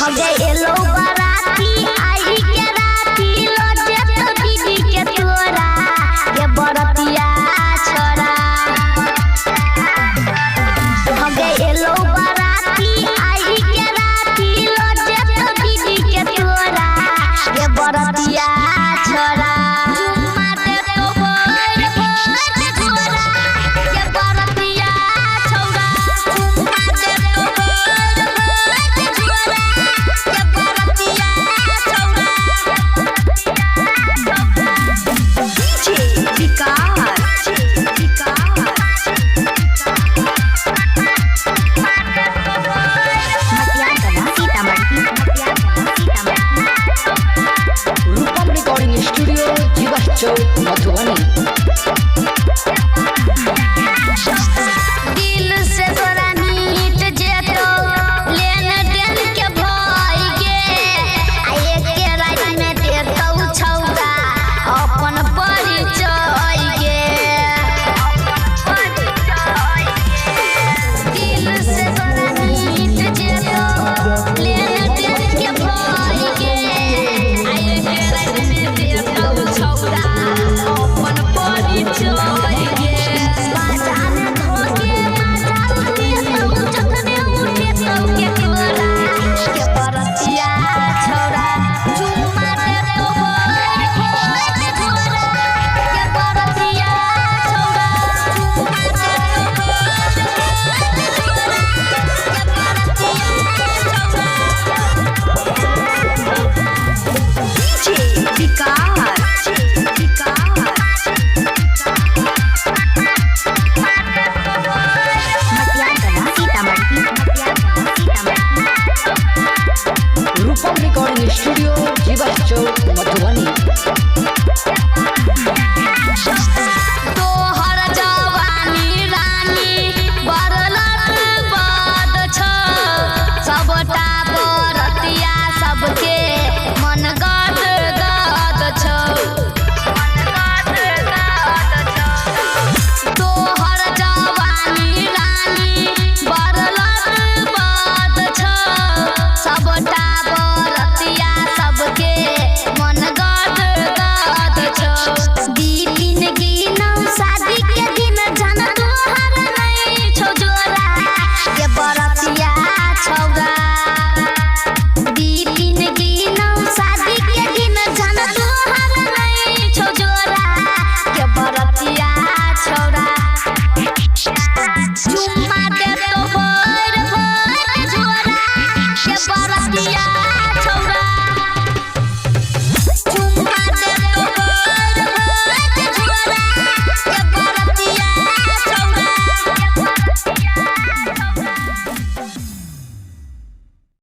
हम एलो बराती आई के राती लजे तो दीदी के तोरा के बरतिया छोरा। हम एलो बराती आई के राती लजे तो दीदी के तोरा के बरतिया छोरा। रूपम रिकॉर्डिंग स्टूडियो जीवा चौक मधुबनी। दिल से तोरा नीट जेतो लेन देन के भई गे आ एके रात में देतौ छौरा अपन परिचय गे। दिल से तोरा नीट जेतो लेन देन के भई गे आ एके रात में देतौ छौरा अपन परिचय गे। रूपम रिकॉर्डिंग स्टूडियो जीवा चौक